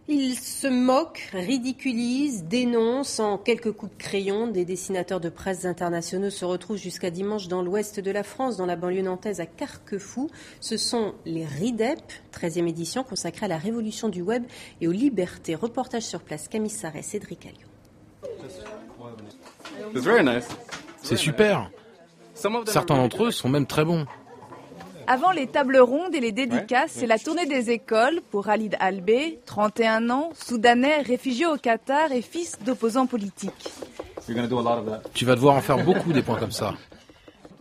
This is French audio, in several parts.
Ils se moquent, ridiculisent, dénoncent en quelques coups de crayon. Des dessinateurs de presse internationaux se retrouvent jusqu'à dimanche dans l'ouest de la France, dans la banlieue nantaise à Carquefou. Ce sont les RIDEP, 13e édition consacrée à la révolution du web et aux libertés. Reportage sur place, Camille Sarret, Cédric Alliot. C'est super. Certains d'entre eux sont même très bons. Avant les tables rondes et les dédicaces, c'est la tournée des écoles pour Khalid Albé, 31 ans, soudanais, réfugié au Qatar et fils d'opposants politiques. Tu vas devoir en faire beaucoup des points comme ça.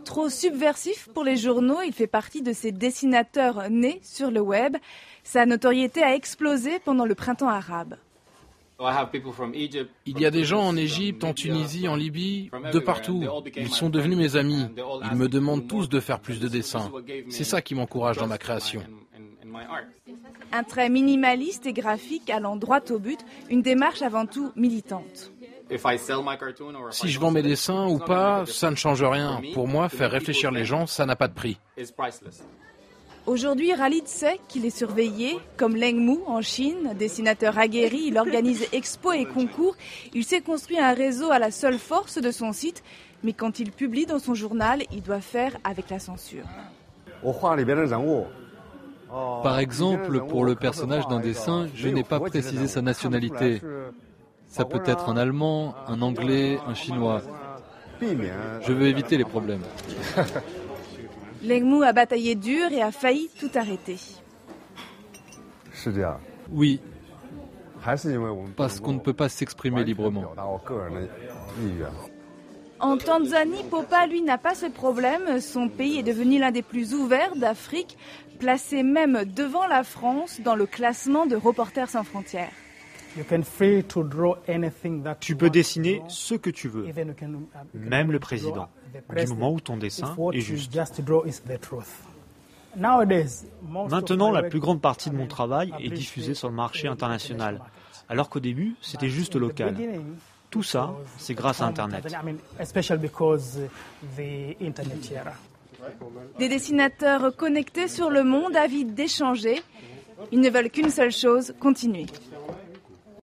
Trop subversif pour les journaux, il fait partie de ces dessinateurs nés sur le web. Sa notoriété a explosé pendant le printemps arabe. Il y a des gens en Égypte, en Tunisie, en Libye, de partout. Ils sont devenus mes amis. Ils me demandent tous de faire plus de dessins. C'est ça qui m'encourage dans ma création. Un trait minimaliste et graphique allant droit au but, une démarche avant tout militante. Si je vends mes dessins ou pas, ça ne change rien. Pour moi, faire réfléchir les gens, ça n'a pas de prix. Aujourd'hui, Khalid sait qu'il est surveillé. Comme Leng Mu en Chine, dessinateur aguerri, il organise expos et concours. Il s'est construit un réseau à la seule force de son site. Mais quand il publie dans son journal, il doit faire avec la censure. Par exemple, pour le personnage d'un dessin, je n'ai pas précisé sa nationalité. Ça peut être un Allemand, un Anglais, un Chinois. Je veux éviter les problèmes. Leng Mu a bataillé dur et a failli tout arrêter. Oui, parce qu'on ne peut pas s'exprimer librement. En Tanzanie, Popa, lui, n'a pas ce problème. Son pays est devenu l'un des plus ouverts d'Afrique, placé même devant la France dans le classement de Reporters sans frontières. Tu peux dessiner ce que tu veux, même le président, du moment où ton dessin est juste. Maintenant, la plus grande partie de mon travail est diffusée sur le marché international, alors qu'au début, c'était juste local. Tout ça, c'est grâce à Internet. Des dessinateurs connectés sur le monde, avides d'échanger. Ils ne veulent qu'une seule chose, continuer.